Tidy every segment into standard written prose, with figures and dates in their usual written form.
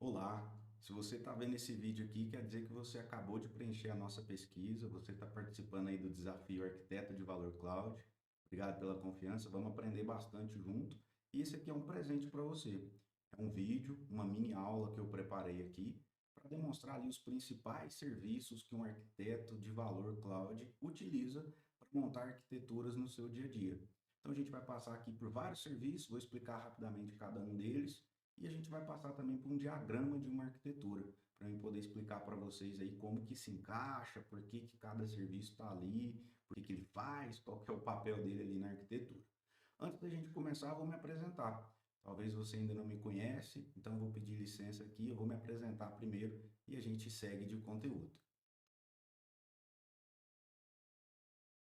Olá, se você está vendo esse vídeo aqui, quer dizer que você acabou de preencher a nossa pesquisa, você está participando aí do desafio Arquiteto de Valor Cloud. Obrigado pela confiança, vamos aprender bastante junto. E esse aqui é um presente para você. É um vídeo, uma mini aula que eu preparei aqui para demonstrar ali os principais serviços que um arquiteto de valor cloud utiliza para montar arquiteturas no seu dia a dia. Então a gente vai passar aqui por vários serviços, vou explicar rapidamente cada um deles e a gente vai passar também por um diagrama de uma arquitetura, para eu poder explicar para vocês aí como que se encaixa, por que que cada serviço está ali, por que que ele faz, qual que é o papel dele ali na arquitetura. Antes da gente começar, eu vou me apresentar. Talvez você ainda não me conhece, então eu vou pedir licença aqui, eu vou me apresentar primeiro e a gente segue de conteúdo.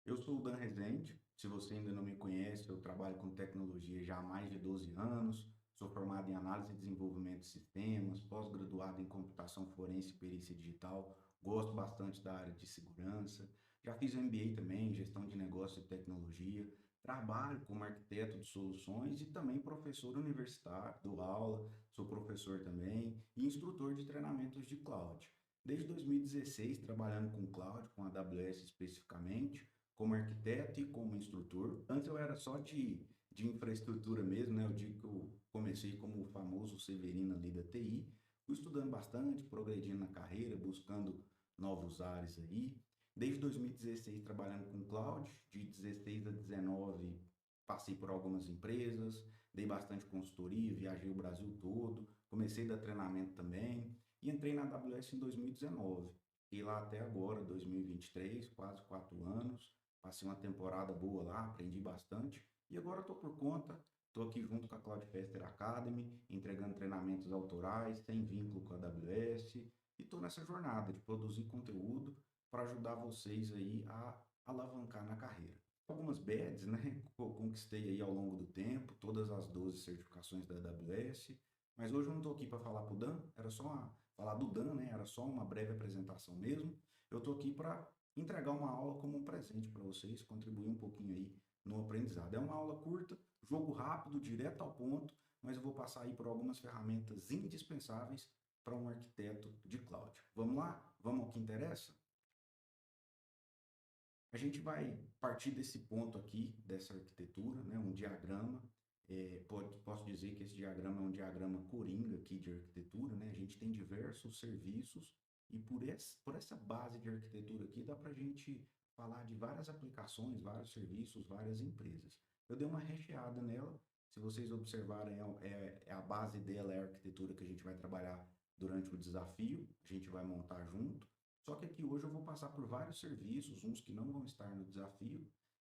Eu sou o Dan Rezende. Se você ainda não me conhece, eu trabalho com tecnologia já há mais de 12 anos. Sou formado em análise e desenvolvimento de sistemas, pós-graduado em computação forense e perícia digital. Gosto bastante da área de segurança. Já fiz MBA também, em gestão de negócio e tecnologia. Trabalho como arquiteto de soluções e também professor universitário, dou aula, sou professor também e instrutor de treinamentos de cloud. Desde 2016, trabalhando com cloud, com AWS especificamente, como arquiteto e como instrutor. Antes eu era só de infraestrutura mesmo, né? Eu digo que eu comecei como o famoso Severino ali da TI, fui estudando bastante, progredindo na carreira, buscando novos ares aí. Desde 2016 trabalhando com cloud, de 16 a 19 passei por algumas empresas, dei bastante consultoria, viajei o Brasil todo, comecei a dar treinamento também e entrei na AWS em 2019. E lá até agora, 2023, quase 4 anos. Passei uma temporada boa lá, aprendi bastante. E agora estou por conta, estou aqui junto com a Cloudcaster Academy, entregando treinamentos autorais, sem vínculo com a AWS. E estou nessa jornada de produzir conteúdo para ajudar vocês aí a alavancar na carreira. Algumas badges, né, que eu conquistei aí ao longo do tempo, todas as 12 certificações da AWS. Mas hoje eu não estou aqui para falar para o Dan, era só falar do Dan, né? Era só uma breve apresentação mesmo. Eu estou aqui para entregar uma aula como um presente para vocês, contribuir um pouquinho aí no aprendizado. É uma aula curta, jogo rápido, direto ao ponto, mas eu vou passar aí por algumas ferramentas indispensáveis para um arquiteto de cloud. Vamos lá? Vamos ao que interessa? A gente vai partir desse ponto aqui, dessa arquitetura, né, um diagrama. Posso dizer que esse diagrama é um diagrama coringa aqui de arquitetura, né? A gente tem diversos serviços e por essa base de arquitetura aqui dá para a gente falar de várias aplicações, vários serviços, várias empresas. Eu dei uma recheada nela, se vocês observarem, é a base dela, é a arquitetura que a gente vai trabalhar durante o desafio, a gente vai montar junto. Só que aqui hoje eu vou passar por vários serviços, uns que não vão estar no desafio,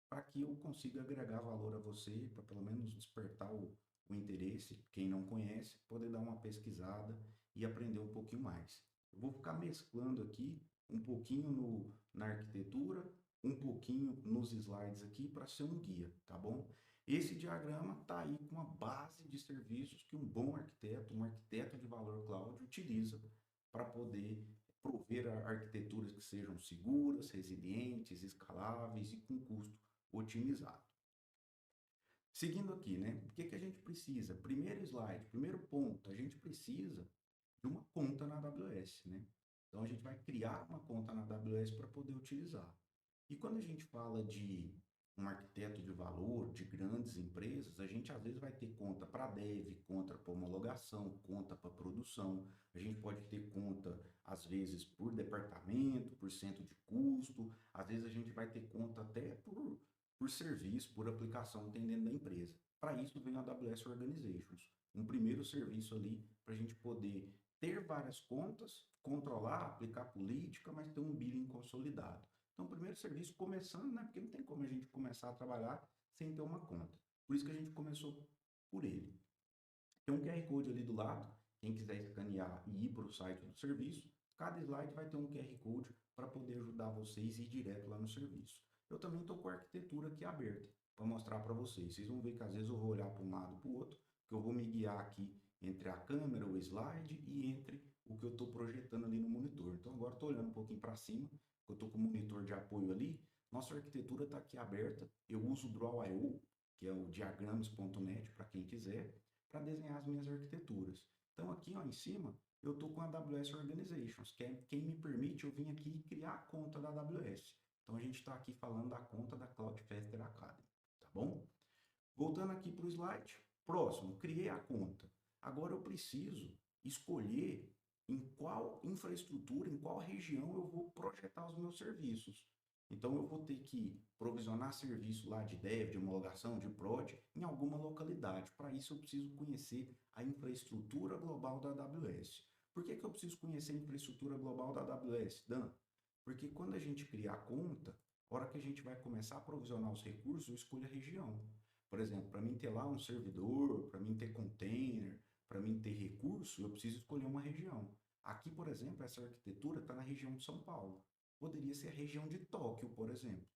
para que eu consiga agregar valor a você, para pelo menos despertar o interesse, quem não conhece, poder dar uma pesquisada e aprender um pouquinho mais. Eu vou ficar mesclando aqui um pouquinho na arquitetura, um pouquinho nos slides aqui para ser um guia, tá bom? Esse diagrama está aí com uma base de serviços que um bom arquiteto, um arquiteto de valor cloud utiliza para poder prover arquiteturas que sejam seguras, resilientes, escaláveis e com custo otimizado. Seguindo aqui, né? O que que a gente precisa? Primeiro slide, primeiro ponto, a gente precisa de uma conta na AWS, né? Então a gente vai criar uma conta na AWS para poder utilizar. E quando a gente fala de um arquiteto de valor, de grandes empresas, a gente às vezes vai ter conta para dev, conta para homologação, conta para produção. A gente pode ter conta, às vezes, por departamento, por cento de custo. Às vezes a gente vai ter conta até por serviço, por aplicação que tem dentro da empresa. Para isso vem a AWS Organizations, um primeiro serviço ali para a gente poder ter várias contas, controlar, aplicar política, mas ter um billing consolidado. Então, o primeiro serviço começando, né? Porque não tem como a gente começar a trabalhar sem ter uma conta. Por isso que a gente começou por ele. Tem um QR Code ali do lado, quem quiser escanear e ir para o site do serviço, cada slide vai ter um QR Code para poder ajudar vocês a ir direto lá no serviço. Eu também estou com a arquitetura aqui aberta para mostrar para vocês. Vocês vão ver que às vezes eu vou olhar para um lado para o outro, que eu vou me guiar aqui entre a câmera, o slide e entre o que eu estou projetando ali no monitor. Então agora estou olhando um pouquinho para cima, eu estou com o monitor de apoio ali. Nossa arquitetura está aqui aberta. Eu uso o Draw.io, que é o diagramas.net para quem quiser, para desenhar as minhas arquiteturas. Então aqui ó, em cima eu estou com a AWS Organizations, que é quem me permite eu vir aqui e criar a conta da AWS. Então, a gente está aqui falando da conta da Cloudfester Academy, tá bom? Voltando aqui para o slide, próximo, criei a conta. Agora eu preciso escolher em qual infraestrutura, em qual região eu vou projetar os meus serviços. Então eu vou ter que provisionar serviço lá de dev, de homologação, de prod, em alguma localidade. Para isso eu preciso conhecer a infraestrutura global da AWS. Por que eu preciso conhecer a infraestrutura global da AWS, Dan? Porque quando a gente cria a conta, a hora que a gente vai começar a provisionar os recursos, eu escolho a região. Por exemplo, para mim ter lá um servidor, para mim ter container, para mim ter recurso, eu preciso escolher uma região. Aqui, por exemplo, essa arquitetura está na região de São Paulo. Poderia ser a região de Tóquio, por exemplo.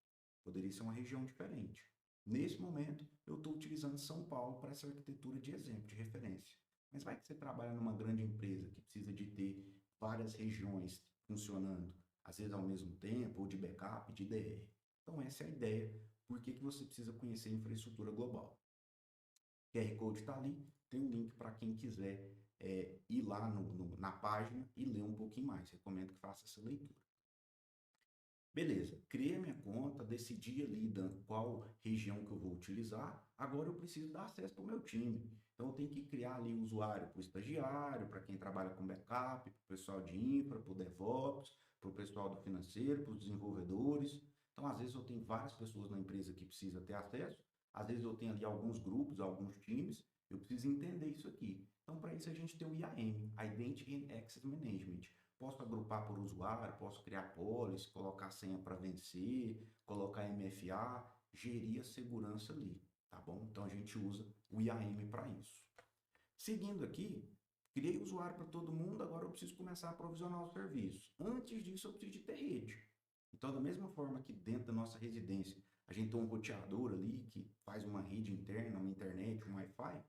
Poderia ser uma região diferente. Nesse momento, eu estou utilizando São Paulo para essa arquitetura de exemplo, de referência. Mas vai que você trabalha numa grande empresa que precisa de ter várias regiões funcionando, às vezes ao mesmo tempo, ou de backup, de DR. Então, essa é a ideia. Por que você precisa conhecer a infraestrutura global? O QR Code está ali, tem um link para quem quiser ir lá na página e ler um pouquinho mais. Recomendo que faça essa leitura. Beleza, criei a minha conta, decidi ali qual região que eu vou utilizar. Agora eu preciso dar acesso para o meu time. Então eu tenho que criar ali o usuário para o estagiário, para quem trabalha com backup, para o pessoal de infra, para o DevOps, para o pessoal do financeiro, para os desenvolvedores. Então às vezes eu tenho várias pessoas na empresa que precisa ter acesso. Às vezes eu tenho ali alguns grupos, alguns times. Eu preciso entender isso aqui. Então para isso a gente tem o IAM, Identity and Access Management. Posso agrupar por usuário, posso criar policy, colocar senha para vencer, colocar MFA, gerir a segurança ali, tá bom? Então a gente usa o IAM para isso. Seguindo aqui, criei usuário para todo mundo, agora eu preciso começar a provisionar os serviços. Antes disso, eu preciso de ter rede. Então, da mesma forma que dentro da nossa residência a gente tem um roteador ali que faz uma rede interna, uma internet, um Wi-Fi,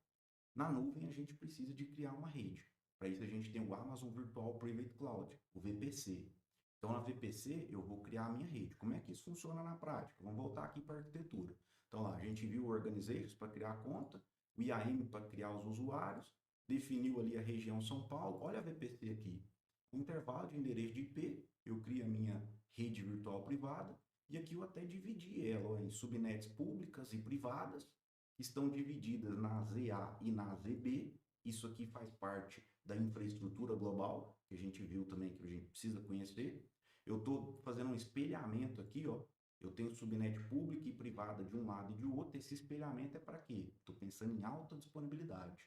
na nuvem a gente precisa de criar uma rede. Para isso a gente tem o Amazon Virtual Private Cloud, o VPC. Então na VPC eu vou criar a minha rede. Como é que isso funciona na prática? Vamos voltar aqui para a arquitetura. Então lá a gente viu o Organizations para criar a conta, o IAM para criar os usuários, definiu ali a região São Paulo. Olha a VPC aqui. O intervalo de endereço de IP, eu crio a minha rede virtual privada e aqui eu até dividi ela em subnets públicas e privadas que estão divididas na ZA e na ZB. Isso aqui faz parte da infraestrutura global, que a gente viu também que a gente precisa conhecer. Eu estou fazendo um espelhamento aqui, ó. Eu tenho subnet pública e privada de um lado e de outro. Esse espelhamento é para quê? Estou pensando em alta disponibilidade.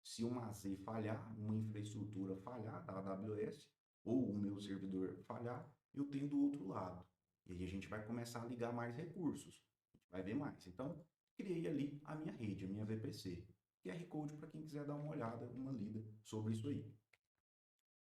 Se uma Z falhar, uma infraestrutura falhar da AWS, ou o meu servidor falhar, eu tenho do outro lado. E aí a gente vai começar a ligar mais recursos. A gente vai ver mais. Então, criei ali a minha rede, a minha VPC. QR Code para quem quiser dar uma olhada, uma lida sobre isso aí.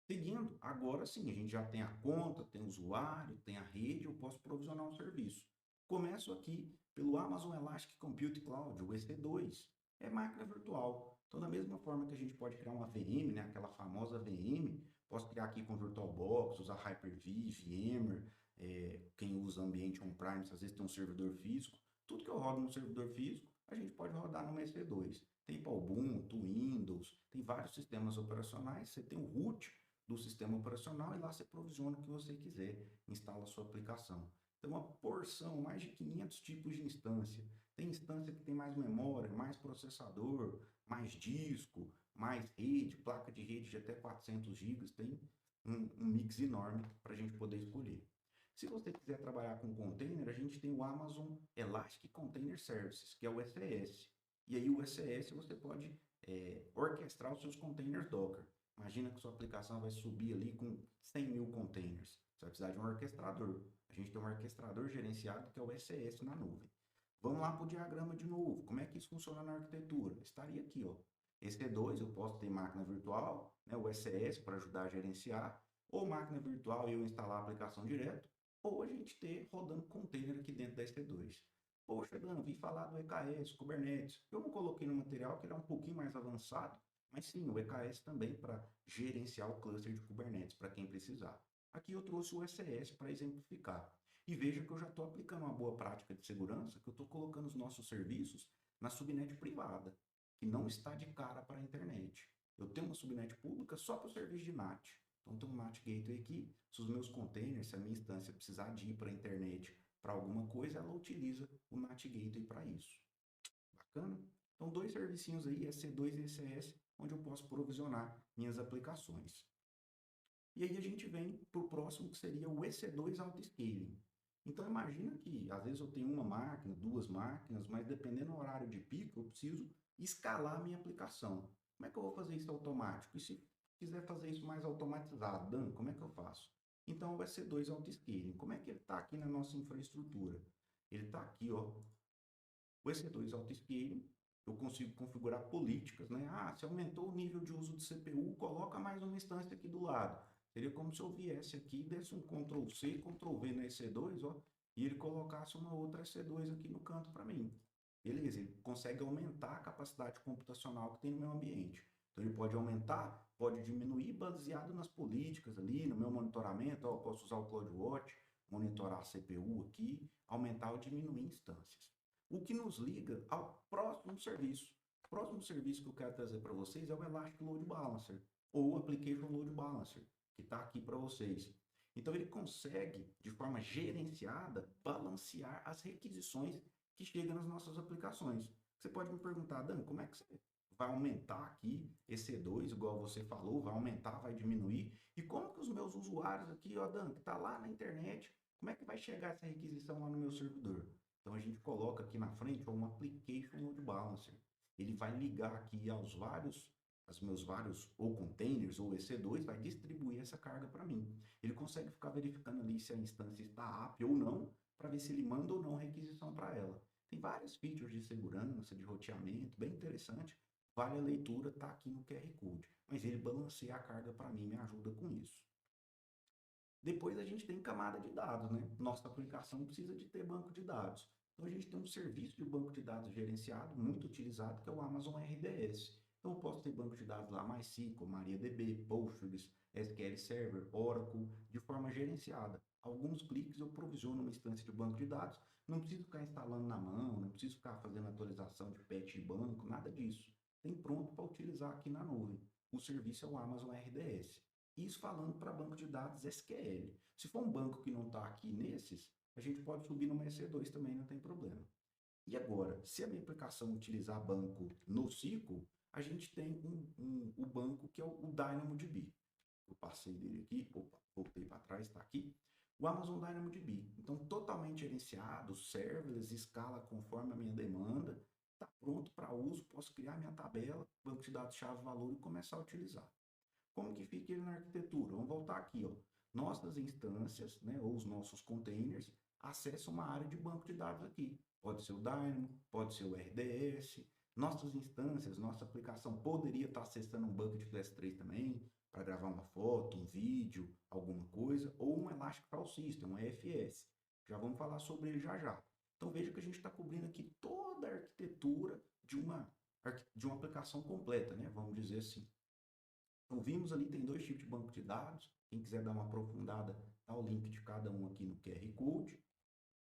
Seguindo, agora sim, a gente já tem a conta, tem o usuário, tem a rede, eu posso provisionar um serviço. Começo aqui pelo Amazon Elastic Compute Cloud, o EC2. É máquina virtual. Então, da mesma forma que a gente pode criar uma VM, né, aquela famosa VM, posso criar aqui com VirtualBox, usar Hyper-V, VMware, quem usa ambiente on-prime, às vezes tem um servidor físico. Tudo que eu rodo no servidor físico, a gente pode rodar no EC2. Tem para Ubuntu, Windows, tem vários sistemas operacionais, você tem o root do sistema operacional e lá você provisiona o que você quiser, instala a sua aplicação. Tem uma porção, mais de 500 tipos de instância. Tem instância que tem mais memória, mais processador, mais disco, mais rede, placa de rede de até 400 GB. Tem um mix enorme para a gente poder escolher. Se você quiser trabalhar com container, a gente tem o Amazon Elastic Container Services, que é o ECS. E aí o ECS você pode orquestrar os seus containers Docker. Imagina que sua aplicação vai subir ali com 100 mil containers. Você vai precisar de um orquestrador. A gente tem um orquestrador gerenciado que é o ECS na nuvem. Vamos lá para o diagrama de novo. Como é que isso funciona na arquitetura? Estaria aqui, ó. EC2 eu posso ter máquina virtual, né, o ECS para ajudar a gerenciar, ou máquina virtual e eu instalar a aplicação direto, ou a gente ter rodando container aqui dentro da EC2. Poxa, Dan, vi falar do EKS, Kubernetes. Eu não coloquei no material que ele é um pouquinho mais avançado, mas sim, o EKS também para gerenciar o cluster de Kubernetes, para quem precisar. Aqui eu trouxe o ECS para exemplificar. E veja que eu já estou aplicando uma boa prática de segurança, que eu estou colocando os nossos serviços na subnet privada, que não está de cara para a internet. Eu tenho uma subnet pública só para o serviço de NAT. Então, tem um NAT Gateway aqui. Se os meus containers, se a minha instância precisar de ir para a internet para alguma coisa, ela utiliza o NAT Gateway para isso. Bacana? Então, dois servicinhos aí, EC2 e ECS, onde eu posso provisionar minhas aplicações. E aí a gente vem para o próximo, que seria o EC2 Autoscaling. Então, imagina que às vezes eu tenho uma máquina, duas máquinas, mas dependendo do horário de pico, eu preciso escalar a minha aplicação. Como é que eu vou fazer isso automático? E se quiser fazer isso mais automatizado, Dan, como é que eu faço? Então, o EC2 Autoscaling, como é que ele está aqui na nossa infraestrutura? Ele está aqui, ó. O EC2 Autoscaling, eu consigo configurar políticas, né? Ah, se aumentou o nível de uso de CPU, coloca mais uma instância aqui do lado. Seria como se eu viesse aqui e desse um Ctrl+C, Ctrl+V na EC2, ó, e ele colocasse uma outra EC2 aqui no canto para mim. Beleza, ele consegue aumentar a capacidade computacional que tem no meu ambiente. Então, ele pode aumentar, pode diminuir baseado nas políticas ali, no meu monitoramento. Ó, eu posso usar o CloudWatch, monitorar a CPU aqui, aumentar ou diminuir instâncias. O que nos liga ao próximo serviço. O próximo serviço que eu quero trazer para vocês é o Elastic Load Balancer, ou Application Load Balancer, que está aqui para vocês. Então, ele consegue, de forma gerenciada, balancear as requisições que chegam nas nossas aplicações. Você pode me perguntar, Dan, como é que você vai aumentar aqui EC2, igual você falou, vai aumentar, vai diminuir? E como que os meus usuários aqui, ó, Dan, que está lá na internet, como é que vai chegar essa requisição lá no meu servidor? Então, a gente coloca aqui na frente um Application Load Balancer. Ele vai ligar aqui aos meus vários ou containers ou EC2, vai distribuir essa carga para mim. Ele consegue ficar verificando ali se a instância está apta ou não, para ver se ele manda ou não requisição para ela. Tem várias features de segurança, de roteamento, bem interessante. Vale a leitura, está aqui no QR Code. Mas ele balanceia a carga para mim, me ajuda com isso. Depois a gente tem camada de dados, né? Nossa aplicação precisa de ter banco de dados. Então a gente tem um serviço de banco de dados gerenciado, muito utilizado, que é o Amazon RDS. Então eu posso ter banco de dados lá, MySQL, MariaDB, Postgres, SQL Server, Oracle, de forma gerenciada. Alguns cliques eu provisiono uma instância de banco de dados, não preciso ficar instalando na mão, não preciso ficar fazendo atualização de patch de banco, nada disso. Tem pronto para utilizar aqui na nuvem. O serviço é o Amazon RDS. Isso falando para banco de dados SQL. Se for um banco que não está aqui nesses, a gente pode subir no EC2 também, não tem problema. E agora, se a minha aplicação utilizar banco NoSQL, a gente tem o banco que é o DynamoDB. Eu passei dele aqui, opa, voltei para trás, está aqui. O Amazon DynamoDB. Então, totalmente gerenciado, serverless, escala conforme a minha demanda, está pronto para uso, posso criar minha tabela, banco de dados chave-valor e começar a utilizar. Como que fica ele na arquitetura? Vamos voltar aqui, ó. Nossas instâncias, né, ou os nossos containers, acessam uma área de banco de dados aqui. Pode ser o Dynamo, pode ser o RDS. Nossas instâncias, nossa aplicação poderia estar acessando um bucket do S3 também, para gravar uma foto, um vídeo, alguma coisa, ou um Elastic File System, um EFS. Já vamos falar sobre ele já já. Então veja que a gente está cobrindo aqui toda a arquitetura de uma aplicação completa, né? Vamos dizer assim. Então, vimos ali, tem dois tipos de banco de dados. Quem quiser dar uma aprofundada, tá o link de cada um aqui no QR Code.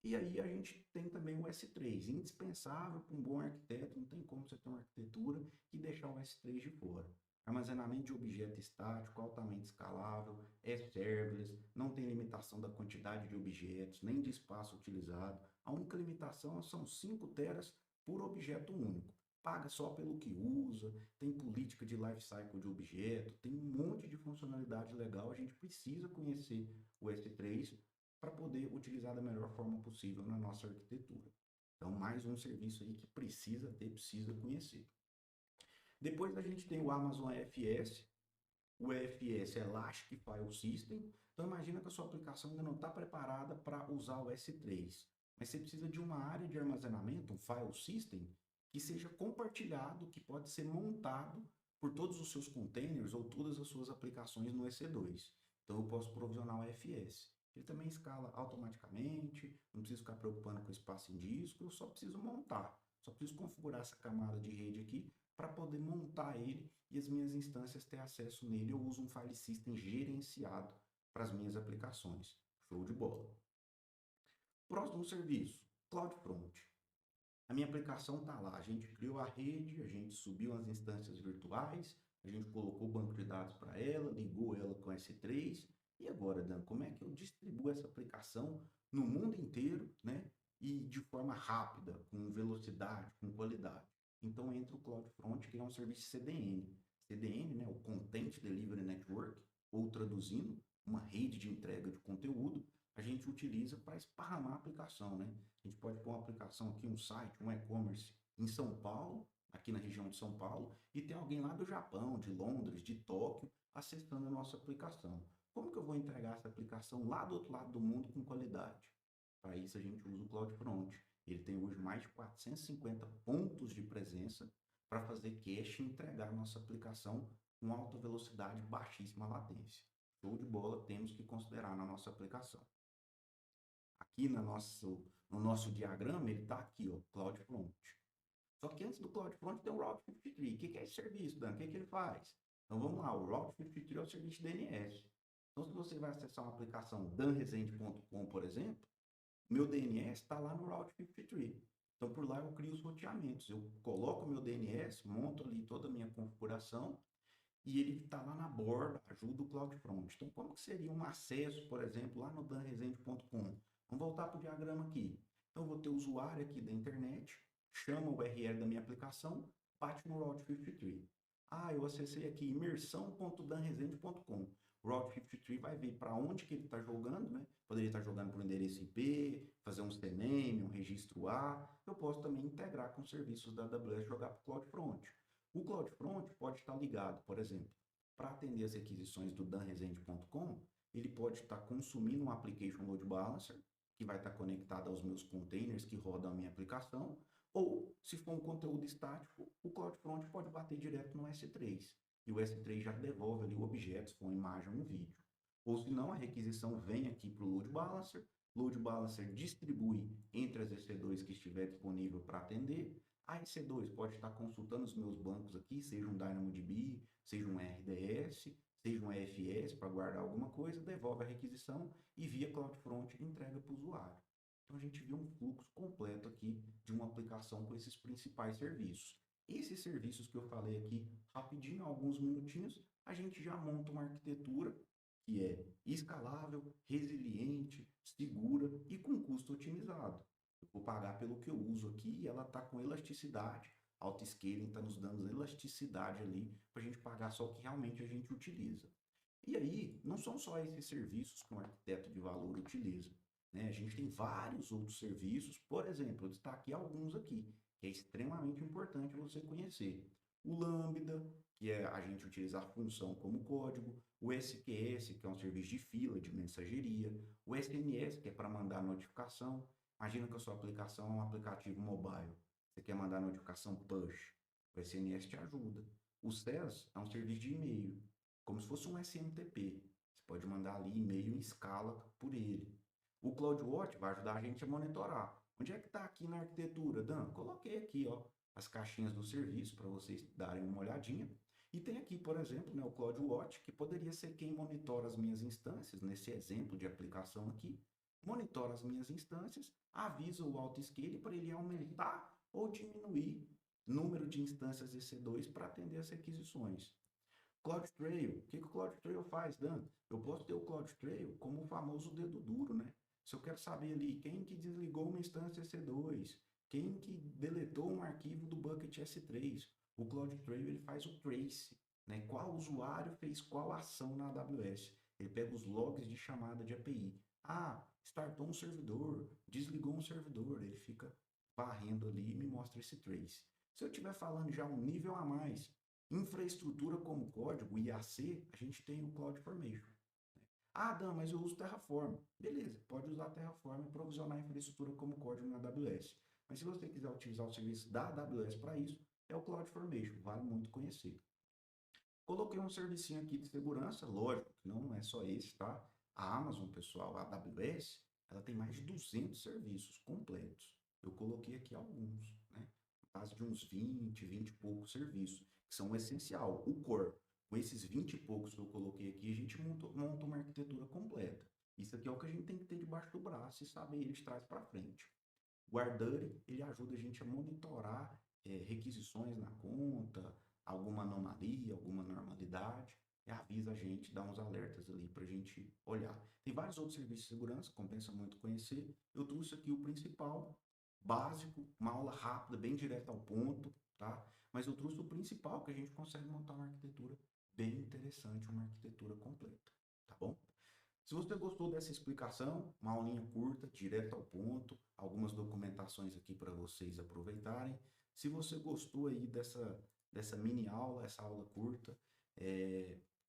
E aí a gente tem também o S3, indispensável para um bom arquiteto. Não tem como você ter uma arquitetura e deixar o S3 de fora. Armazenamento de objeto estático, altamente escalável, é serverless, não tem limitação da quantidade de objetos, nem de espaço utilizado. A única limitação são 5 teras por objeto único. Paga só pelo que usa, tem política de lifecycle de objeto, tem um monte de funcionalidade legal. A gente precisa conhecer o S3 para poder utilizar da melhor forma possível na nossa arquitetura. Então, mais um serviço aí que precisa conhecer. Depois a gente tem o Amazon EFS. O EFS é Elastic File System. Então, imagina que a sua aplicação ainda não está preparada para usar o S3, mas você precisa de uma área de armazenamento, um file system, que seja compartilhado, que pode ser montado por todos os seus containers ou todas as suas aplicações no EC2. Então, eu posso provisionar o EFS. Ele também escala automaticamente, não preciso ficar preocupando com espaço em disco, eu só preciso montar, só preciso configurar essa camada de rede aqui para poder montar ele e as minhas instâncias ter acesso nele. Eu uso um file system gerenciado para as minhas aplicações. Show de bola. Próximo serviço, CloudFront. A minha aplicação está lá, a gente criou a rede, a gente subiu as instâncias virtuais, a gente colocou o banco de dados para ela, ligou ela com S3, e agora, Dan, como é que eu distribuo essa aplicação no mundo inteiro, né? E de forma rápida, com velocidade, com qualidade. Então entra o CloudFront, que é um serviço CDN. CDN, né, o Content Delivery Network, ou traduzindo, uma rede de entrega de conteúdo, a gente utiliza para esparramar a aplicação, né? A gente pode pôr uma aplicação aqui, um site, um e-commerce em São Paulo, aqui na região de São Paulo, e tem alguém lá do Japão, de Londres, de Tóquio, acessando a nossa aplicação. Como que eu vou entregar essa aplicação lá do outro lado do mundo com qualidade? Para isso a gente usa o CloudFront. Ele tem hoje mais de 450 pontos de presença para fazer cache e entregar a nossa aplicação com alta velocidade e baixíssima latência. Show de bola, temos que considerar na nossa aplicação. Aqui no nosso diagrama, ele está aqui, ó, CloudFront. Só que antes do CloudFront tem o Route 53. O que é esse serviço, Dan? O que ele faz? Então vamos lá, o Route 53 é o serviço de DNS. Então se você vai acessar uma aplicação danresende.com, por exemplo, meu DNS está lá no Route 53. Então por lá eu crio os roteamentos. Eu coloco meu DNS, monto ali toda a minha configuração e ele está lá na borda, ajuda o CloudFront. Então como que seria um acesso, por exemplo, lá no danresende.com? Vamos voltar para o diagrama aqui. Então eu vou ter o usuário aqui da internet, chama o URL da minha aplicação, bate no Route 53. Ah, eu acessei aqui imersão.danresende.com. O Route 53 vai ver para onde que ele está jogando, né? Poderia estar jogando por endereço IP, fazer um CNAME, um registro A. Eu posso também integrar com serviços da AWS e jogar para o CloudFront. O CloudFront pode estar ligado, por exemplo, para atender as requisições do danresende.com, ele pode estar consumindo um application load balancer, que vai estar conectado aos meus containers que rodam a minha aplicação, ou, se for um conteúdo estático, o CloudFront pode bater direto no S3. E o S3 já devolve ali o objeto, se for uma imagem ou um vídeo. Ou se não, a requisição vem aqui para o load balancer distribui entre as EC2 que estiver disponível para atender. A EC2 pode estar consultando os meus bancos aqui, seja um DynamoDB, seja um RDS, seja um EFS para guardar alguma coisa, devolve a requisição e via CloudFront entrega para o usuário. Então a gente viu um fluxo completo aqui de uma aplicação com esses principais serviços. Esses serviços que eu falei aqui rapidinho, alguns minutinhos, a gente já monta uma arquitetura que é escalável, resiliente, segura e com custo otimizado. Eu vou pagar pelo que eu uso aqui e ela está com elasticidade. Autoscaling está nos dando elasticidade ali para a gente pagar só o que realmente a gente utiliza. E aí, não são só esses serviços que um arquiteto de valor utiliza, né? A gente tem vários outros serviços, por exemplo, eu destaquei alguns aqui, que é extremamente importante você conhecer. O Lambda, que é a gente utilizar a função como código, o SQS, que é um serviço de fila, de mensageria, o SMS, que é para mandar notificação. Imagina que a sua aplicação é um aplicativo mobile, você quer mandar notificação push, o SMS te ajuda. O SES é um serviço de e-mail, como se fosse um SMTP. Você pode mandar ali e-mail em escala por ele. O CloudWatch vai ajudar a gente a monitorar. Onde é que está aqui na arquitetura, Dan? Coloquei aqui, ó, as caixinhas do serviço para vocês darem uma olhadinha. E tem aqui, por exemplo, né, o CloudWatch, que poderia ser quem monitora as minhas instâncias, nesse exemplo de aplicação aqui. Monitora as minhas instâncias, avisa o autoscale para ele aumentar ou diminuir o número de instâncias EC2 para atender as requisições. CloudTrail, o que o CloudTrail faz, Dan? Eu posso ter o CloudTrail como o famoso dedo duro, né? Se eu quero saber ali quem que desligou uma instância C2, quem que deletou um arquivo do bucket S3, o CloudTrail ele faz o trace, né? Qual usuário fez qual ação na AWS. Ele pega os logs de chamada de API. Ah, startou um servidor, desligou um servidor, ele fica varrendo ali e me mostra esse trace. Se eu estiver falando já um nível a mais, infraestrutura como código, IAC, a gente tem o CloudFormation. Ah, Dan, mas eu uso Terraform. Beleza, pode usar Terraform e provisionar a infraestrutura como código na AWS. Mas se você quiser utilizar o serviço da AWS para isso, é o CloudFormation, vale muito conhecer. Coloquei um servicinho aqui de segurança, lógico que não é só esse, tá? A Amazon, pessoal, a AWS, ela tem mais de 200 serviços completos. Eu coloquei aqui alguns, né? Base de uns 20 e poucos serviços, que são o essencial, o core. Com esses 20 e poucos que eu coloquei aqui, a gente monta uma arquitetura completa. Isso aqui é o que a gente tem que ter debaixo do braço e saber ele de trás para frente. O Arduri, ele ajuda a gente a monitorar requisições na conta, alguma anomalia, alguma normalidade, e avisa a gente, dá uns alertas ali para a gente olhar. Tem vários outros serviços de segurança, compensa muito conhecer. Eu trouxe aqui o principal, básico, uma aula rápida, bem direta ao ponto, tá? Mas eu trouxe o principal, que a gente consegue montar uma arquitetura bem interessante, uma arquitetura completa, tá bom? Se você gostou dessa explicação, uma aulinha curta, direto ao ponto, algumas documentações aqui para vocês aproveitarem. Se você gostou aí dessa mini aula, essa aula curta,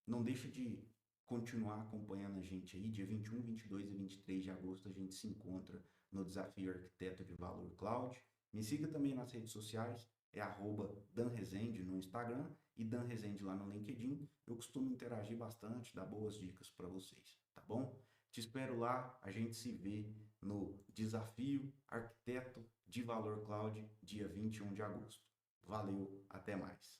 não deixa de continuar acompanhando a gente aí. Dia 21, 22 e 23 de agosto a gente se encontra no Desafio Arquiteto de Valor Cloud. Me siga também nas redes sociais, é @danrezende no Instagram e Dan Rezende lá no LinkedIn. Eu costumo interagir bastante, dar boas dicas para vocês, tá bom? Te espero lá, a gente se vê no Desafio Arquiteto de Valor Cloud, dia 21 de agosto. Valeu, até mais.